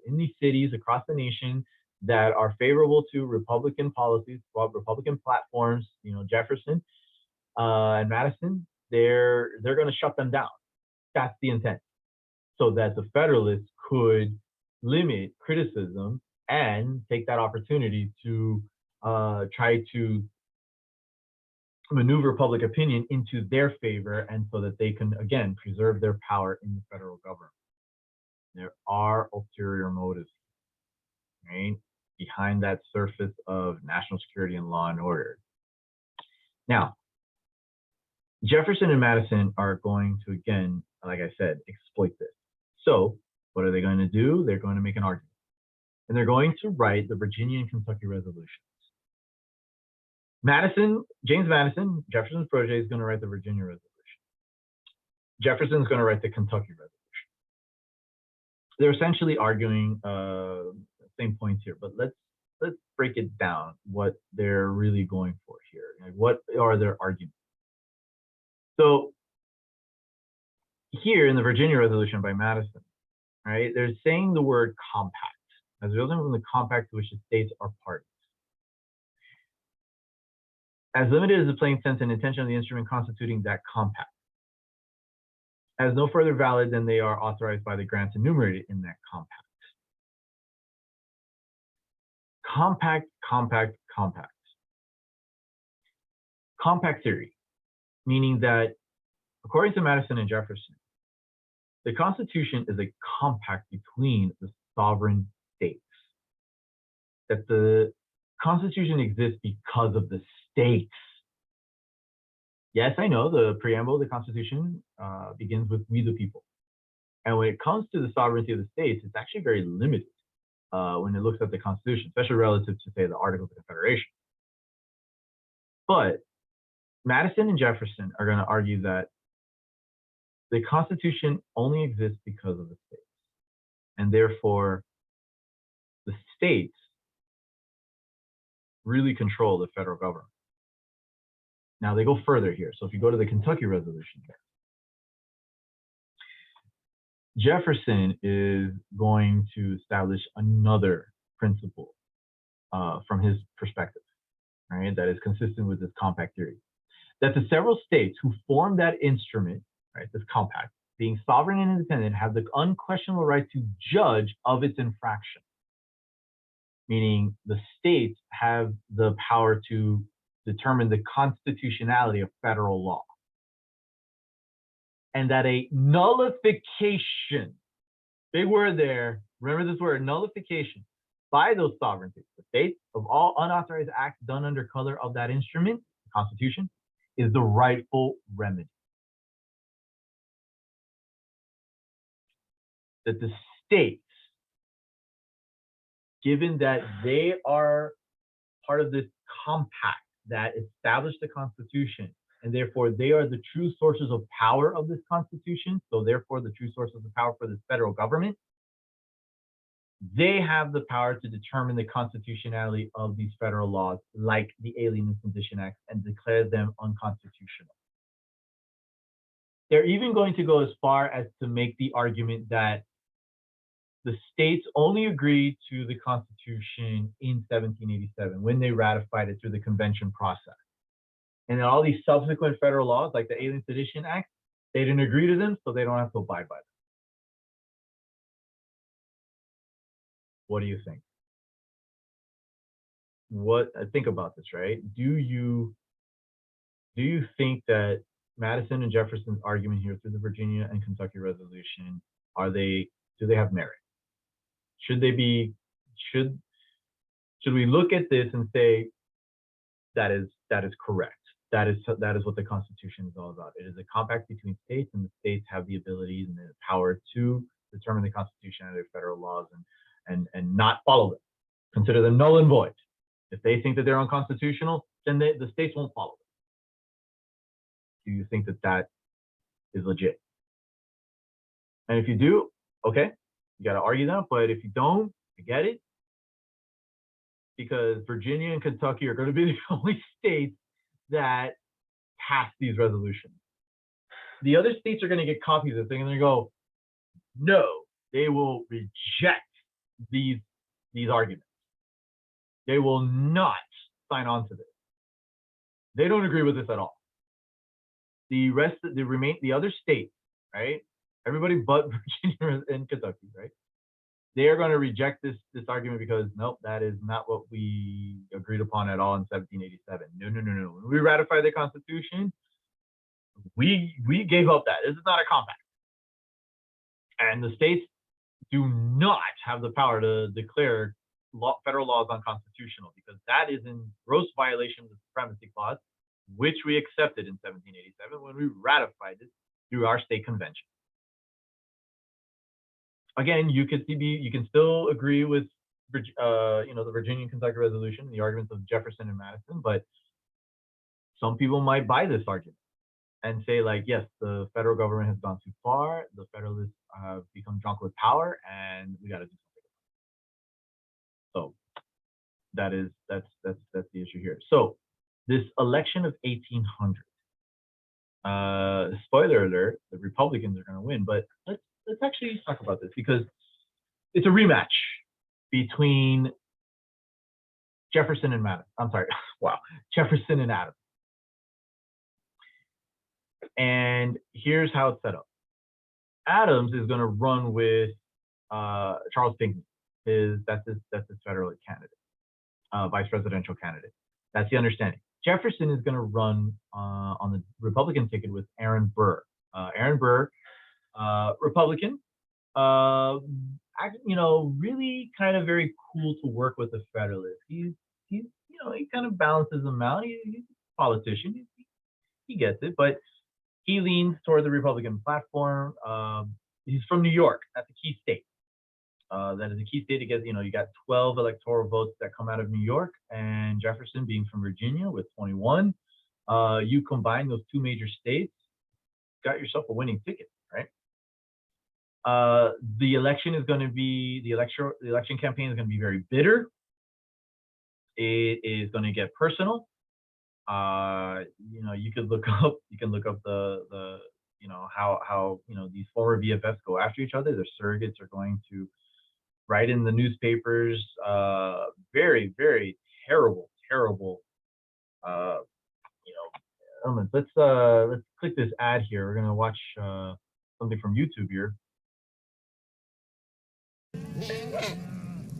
in these cities across the nation that are favorable to Republican policies, Republican platforms. Jefferson and Madison. They're going to shut them down. That's the intent, so that the Federalists could limit criticism and take that opportunity to try to maneuver public opinion into their favor, and so that they can again preserve their power in the federal government. There are ulterior motives, right, behind that surface of national security and law and order. Now, Jefferson and Madison are going to, again, like I said, exploit this. So what are they going to do? They're going to make an argument. And they're going to write the Virginia and Kentucky resolutions. James Madison, Jefferson's protege, is going to write the Virginia Resolution. Jefferson's going to write the Kentucky Resolution. They're essentially arguing same points here, but let's break it down. What they're really going for here, like what are their arguments? So here in the Virginia Resolution by Madison, right? They're saying the word compact as resulting from the compact to which the states are parties. As limited as the plain sense and intention of the instrument constituting that compact, as no further valid than they are authorized by the grants enumerated in that compact. Compact, compact, compact. Compact theory, meaning that according to Madison and Jefferson, the Constitution is a compact between the sovereign states. That the Constitution exists because of the states. Yes, I know the preamble of the Constitution begins with "we the people." And when it comes to the sovereignty of the states, it's actually very limited when it looks at the Constitution, especially relative to, say, the Articles of Confederation. But Madison and Jefferson are going to argue that the Constitution only exists because of the states. And therefore, the states really control the federal government. Now, they go further here. So if you go to the Kentucky Resolution here, Jefferson is going to establish another principle from his perspective, right, that is consistent with this compact theory. That the several states who form that instrument, right, this compact, being sovereign and independent, have the unquestionable right to judge of its infraction. Meaning the states have the power to determine the constitutionality of federal law. And that a nullification, big word there, remember this word, nullification, by those sovereignties, the states, of all unauthorized acts done under color of that instrument, the Constitution, is the rightful remedy. That the states, given that they are part of this compact that established the Constitution, and therefore they are the true sources of power of this Constitution, so therefore the true sources of power for this federal government, they have the power to determine the constitutionality of these federal laws, like the Alien and Sedition Act, and declare them unconstitutional. They're even going to go as far as to make the argument that the states only agreed to the Constitution in 1787 when they ratified it through the convention process. And then all these subsequent federal laws, like the Alien Sedition Act, they didn't agree to them, so they don't have to abide by them. What do you think? Think about this, right? Do you think that Madison and Jefferson's argument here through the Virginia and Kentucky Resolution, do they have merit? Should we look at this and say that is correct? That is what the Constitution is all about. It is a compact between states, and the states have the ability and the power to determine the constitutionality of federal laws and not follow them, consider them null and void. If they think that they're unconstitutional, then the states won't follow them. Do you think that is legit? And if you do, okay, you got to argue that. But if you don't, I get it, because Virginia and Kentucky are going to be the only states that pass these resolutions. The other states are going to get copies of this thing and they're going to go, no, they will reject these arguments. They will not sign on to this. They don't agree with this at all. The other states, right? Everybody but Virginia and Kentucky, right? They are going to reject this argument because nope, that is not what we agreed upon at all in 1787. No. When we ratified the Constitution, we gave up that. This is not a compact. And the states do not have the power to declare federal laws unconstitutional, because that is in gross violation of the Supremacy Clause, which we accepted in 1787 when we ratified it through our state convention. Again, you can still agree with the Virginia and Kentucky Resolution, the arguments of Jefferson and Madison, but some people might buy this argument and say, like, yes, the federal government has gone too far. The Federalists have become drunk with power, and we got to do something. So that's the issue here. So this election of 1800. Spoiler alert: the Republicans are going to win. But let's actually talk about this, because it's a rematch between Jefferson and Madison. I'm sorry, wow, Jefferson and Adams. And here's how it's set up. Adams is going to run with Charles Pinckney. That's his Federalist candidate, vice presidential candidate. That's the understanding. Jefferson is going to run on the Republican ticket with Aaron Burr. Aaron Burr, Republican, really kind of very cool to work with the Federalist. He's he kind of balances them out. He's a politician. He gets it, but he leans toward the Republican platform. He's from New York. That's a key state. That is a key state. Because you got 12 electoral votes that come out of New York, and Jefferson being from Virginia with 21. You combine those two major states, got yourself a winning ticket, right? The election is going to be the election campaign is going to be very bitter. It is going to get personal. You can look up the how these former BFFs go after each other. Their surrogates are going to write in the newspapers very, very terrible elements. Let's click this ad here. We're gonna watch something from YouTube here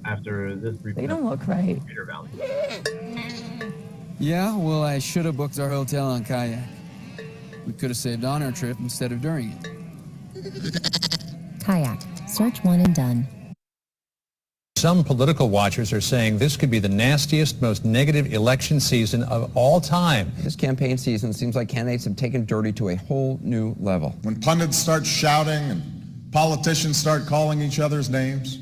after this brief. They don't look right. Valley. Yeah, well, I should have booked our hotel on Kayak. We could have saved on our trip instead of during it. Kayak. Search one and done. Some political watchers are saying this could be the nastiest, most negative election season of all time. This campaign season seems like candidates have taken dirty to a whole new level. When pundits start shouting and politicians start calling each other's names,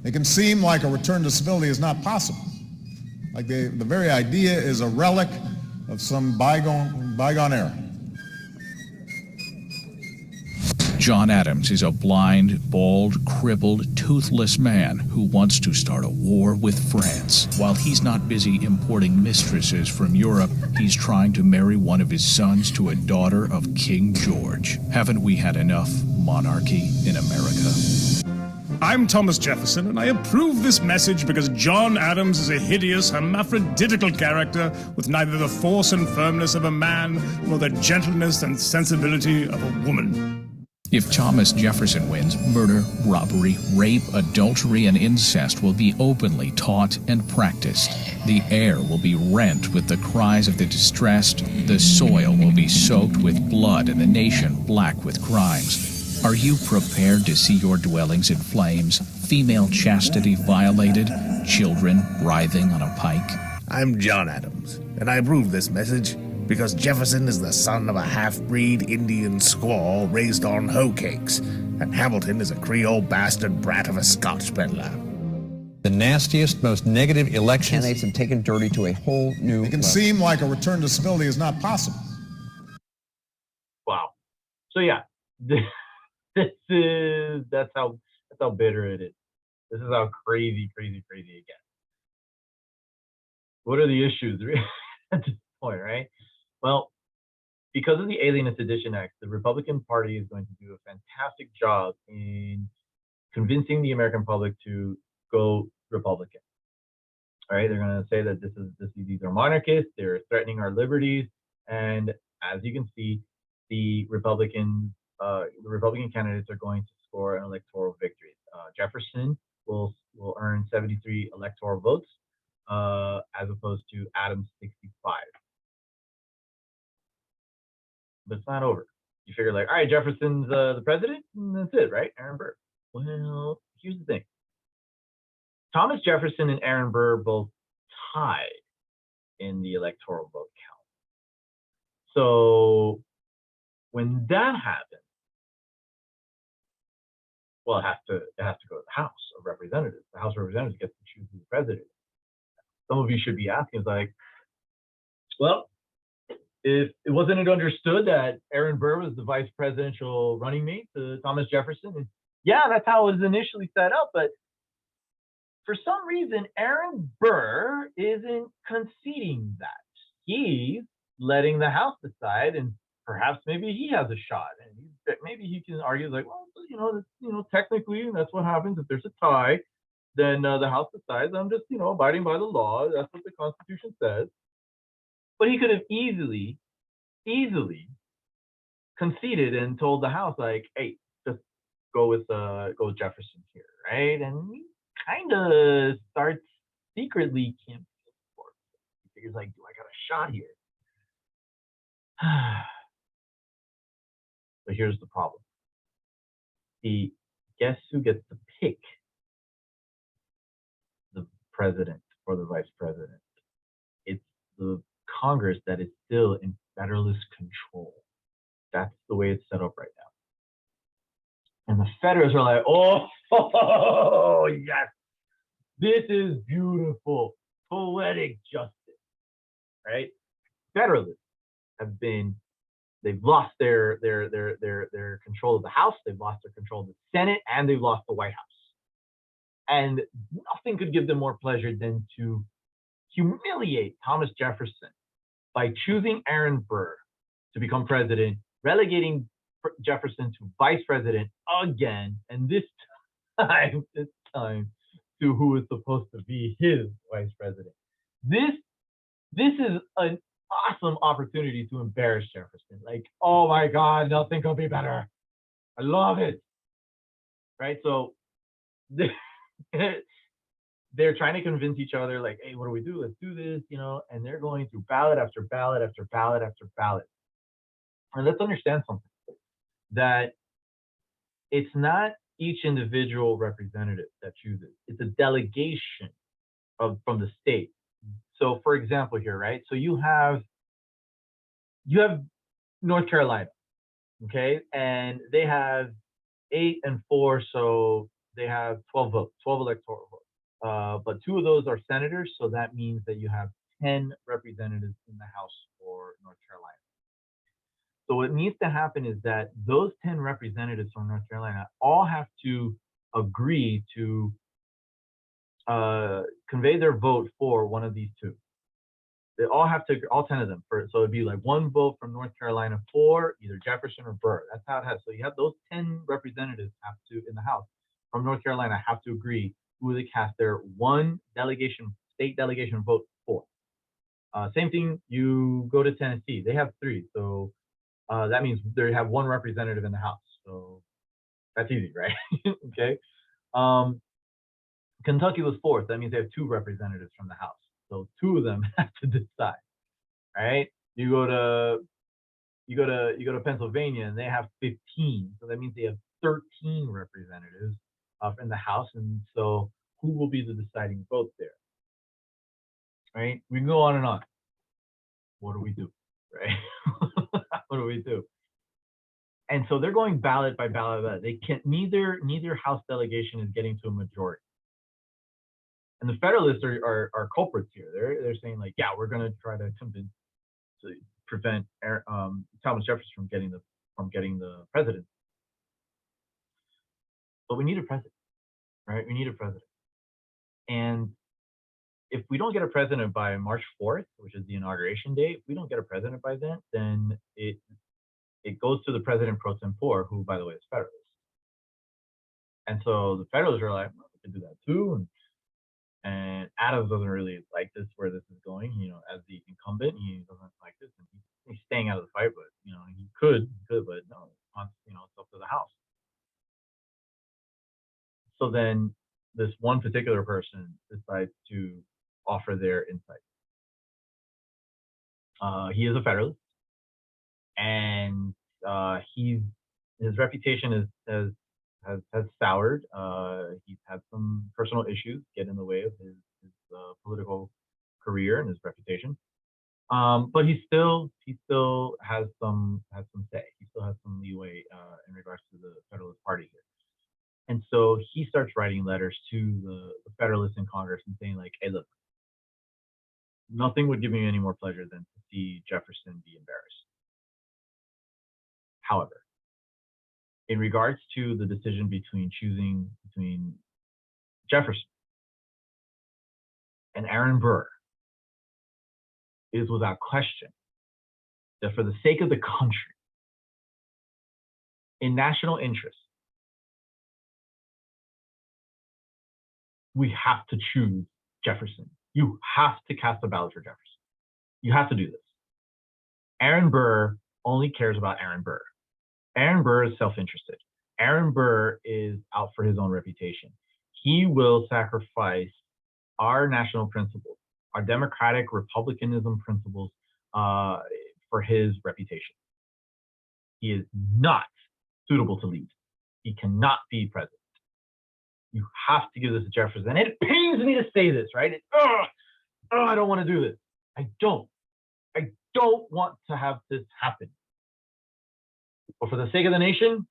it can seem like a return to civility is not possible. Like the very idea is a relic of some bygone era. John Adams is a blind, bald, crippled, toothless man who wants to start a war with France. While he's not busy importing mistresses from Europe, he's trying to marry one of his sons to a daughter of King George. Haven't we had enough monarchy in America? I'm Thomas Jefferson, and I approve this message because John Adams is a hideous, hermaphroditical character with neither the force and firmness of a man nor the gentleness and sensibility of a woman. If Thomas Jefferson wins, murder, robbery, rape, adultery, and incest will be openly taught and practiced. The air will be rent with the cries of the distressed. The soil will be soaked with blood and the nation black with crimes. Are you prepared to see your dwellings in flames, female chastity violated, children writhing on a pike? I'm John Adams, and I approve this message because Jefferson is the son of a half-breed Indian squaw raised on hoe cakes, and Hamilton is a Creole bastard brat of a Scotch peddler. The nastiest, most negative election. Candidates have taken dirty to a whole new It can level. seem like a return to civility is not possible. Wow. So yeah, that's how bitter it is. This is how crazy it gets. What are the issues at this point, right? Well, because of the Alienist Edition Act, the Republican Party is going to do a fantastic job in convincing the American public to go Republican. All right, they're going to say that these are monarchists, they're threatening our liberties, and as you can see, the Republican candidates are going to score an electoral victory. Jefferson will earn 73 electoral votes, as opposed to Adams' 65. But it's not over. You figure like, all right, Jefferson's the president, and that's it, right? Aaron Burr. Well, here's the thing. Thomas Jefferson and Aaron Burr both tied in the electoral vote count. So when that happens, well, it has to go to the House of Representatives. The House of Representatives gets to choose who the president is. Some of you should be asking, like, well, if it wasn't understood that Aaron Burr was the vice presidential running mate to Thomas Jefferson, and yeah, that's how it was initially set up. But for some reason, Aaron Burr isn't conceding that. He's letting the House decide, and perhaps maybe he has a shot, and maybe he can argue like, well, technically that's what happens if there's a tie. Then the House decides. I'm just, abiding by the law. That's what the Constitution says. But he could have easily conceded and told the House like, "Hey, just go with Jefferson here, right?" And he kind of starts secretly campaigning for it. He figures like, "Do I got a shot here?" But here's the problem. Guess who gets to pick the president or the vice president? It's the Congress that is still in Federalist control. That's the way it's set up right now. And the Federalists are like, oh, yes, this is beautiful, poetic justice, right? Federalists they've lost their control of the House, they've lost their control of the Senate, and they've lost the White House. And nothing could give them more pleasure than to humiliate Thomas Jefferson by choosing Aaron Burr to become president, relegating Jefferson to vice president again, and this time to who is supposed to be his vice president. This is an awesome opportunity to embarrass Jefferson. Like, oh my God, nothing could be better. I love it. Right? So they're trying to convince each other, like, hey, what do we do? Let's do this, and they're going through ballot after ballot after ballot after ballot. And let's understand something, that it's not each individual representative that chooses. It's a delegation from the state. So for example here, right? So you have North Carolina, okay? And they have 8 and 4, so they have 12 votes, 12 electoral votes. But 2 of those are senators, so that means that you have 10 representatives in the House for North Carolina. So what needs to happen is that those 10 representatives from North Carolina all have to agree to convey their vote for one of these 2. They all have to, all 10 of them. So it'd be like 1 vote from North Carolina for either Jefferson or Burr. That's how it has. So you have those 10 representatives have to, in the House from North Carolina, have to agree who they cast their 1 state delegation vote for. Same thing, you go to Tennessee. They have 3. So that means they have 1 representative in the House. So that's easy, right? Okay. Kentucky was 4th. That means they have 2 representatives from the House. So 2 of them have to decide, right? You go to Pennsylvania and they have 15. So that means they have 13 representatives in the House. And so who will be the deciding vote there, right? We can go on and on. What do we do, right? What do we do? And so they're going ballot by ballot. They can't, neither House delegation is getting to a majority. And the Federalists are culprits here. They're saying like, yeah, we're going to try to prevent Thomas Jefferson from getting the presidency. But we need a president, right? We need a president. And if we don't get a president by March 4th, which is the inauguration date, if we don't get a president by then it goes to the president pro tempore, who, by the way, is Federalist. And so the Federalists are like, well, we can do that too. And Adams doesn't really like this, where this is going. As the incumbent, he doesn't like this, and he's staying out of the fight. But he could, but no, it's up to the House. So then, this one particular person decides to offer their insight. He is a Federalist, and his reputation has soured. He's had some personal issues get in the way of his political career and his reputation. But he still has some say. He still has some leeway in regards to the Federalist Party here. And so he starts writing letters to the Federalists in Congress and saying like, hey, look, nothing would give me any more pleasure than to see Jefferson be embarrassed. However, in regards to the decision choosing between Jefferson and Aaron Burr, it is without question that for the sake of the country, in national interest, we have to choose Jefferson. You have to cast a ballot for Jefferson. You have to do this. Aaron Burr only cares about Aaron Burr. Aaron Burr is self-interested. Aaron Burr is out for his own reputation. He will sacrifice our national principles, our democratic republicanism principles, for his reputation. He is not suitable to lead. He cannot be president. You have to give this to Jefferson. It pains me to say this, right? I don't want to do this. I don't want to have this happen. But for the sake of the nation,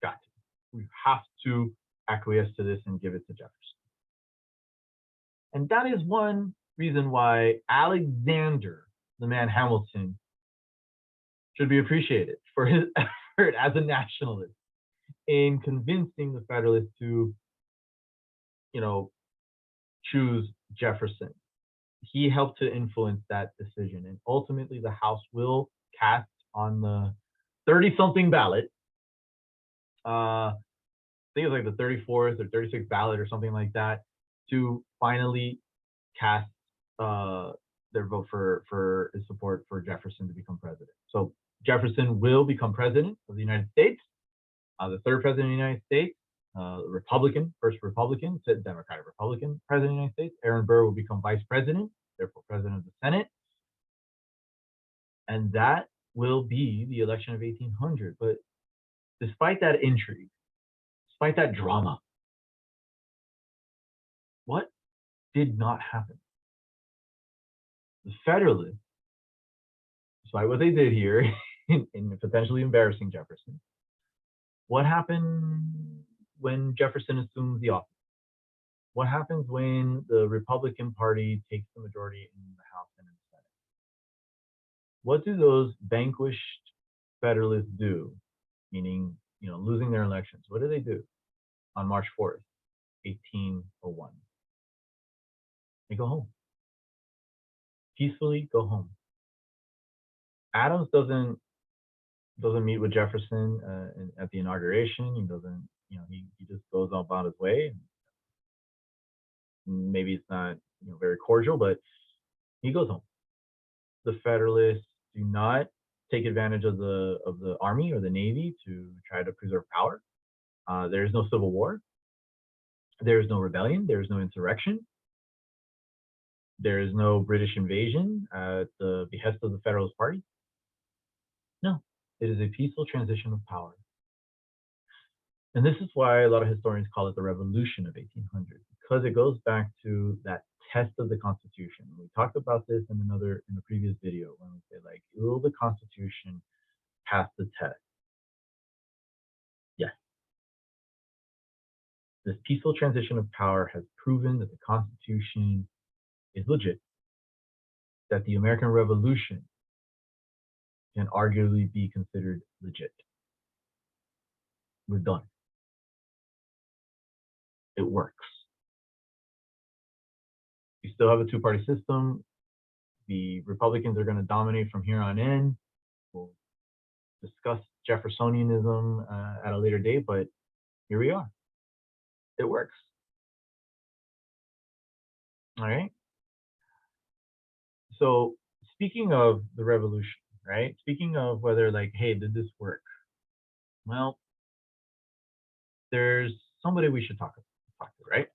got to. We have to acquiesce to this and give it to Jefferson. And that is one reason why Alexander, the man Hamilton, should be appreciated for his effort as a nationalist in convincing the Federalists to, choose Jefferson. He helped to influence that decision, and ultimately the House will cast on the 30-something ballot. I think it's like the 34th or 36th ballot or something like that, to finally cast their vote for his support for Jefferson to become president. So Jefferson will become president of the United States, the third president of the United States, first Republican, Democratic Republican president of the United States. Aaron Burr will become vice president, therefore president of the Senate. And that will be the election of 1800. But despite that intrigue, despite that drama, what did not happen? The Federalists, despite what they did here in potentially embarrassing Jefferson, what happened when Jefferson assumes the office? What happens when the Republican Party takes the majority in the House and in the Senate? What do those vanquished Federalists do? Meaning, losing their elections. What do they do on March 4th, 1801? They go home. Peacefully go home. Adams doesn't meet with Jefferson at the inauguration. He doesn't, he just goes about his way. Maybe it's not, very cordial, but he goes home. The Federalists do not take advantage of the Army or the Navy to try to preserve power. There is no civil war. There is no rebellion. There is no insurrection. There is no British invasion at the behest of the Federalist Party. No, it is a peaceful transition of power. And this is why a lot of historians call it the Revolution of 1800, because it goes back to that test of the Constitution. We talked about this in a previous video when we say, like, will the Constitution pass the test? Yes. This peaceful transition of power has proven that the Constitution is legit, that the American Revolution can arguably be considered legit. We're done. It works. We still have a two-party system. The Republicans are going to dominate from here on in. We'll discuss Jeffersonianism at a later date, but here we are. It works. All right. So speaking of the revolution, right? Speaking of whether, like, hey, did this work? Well, there's somebody we should talk to, right?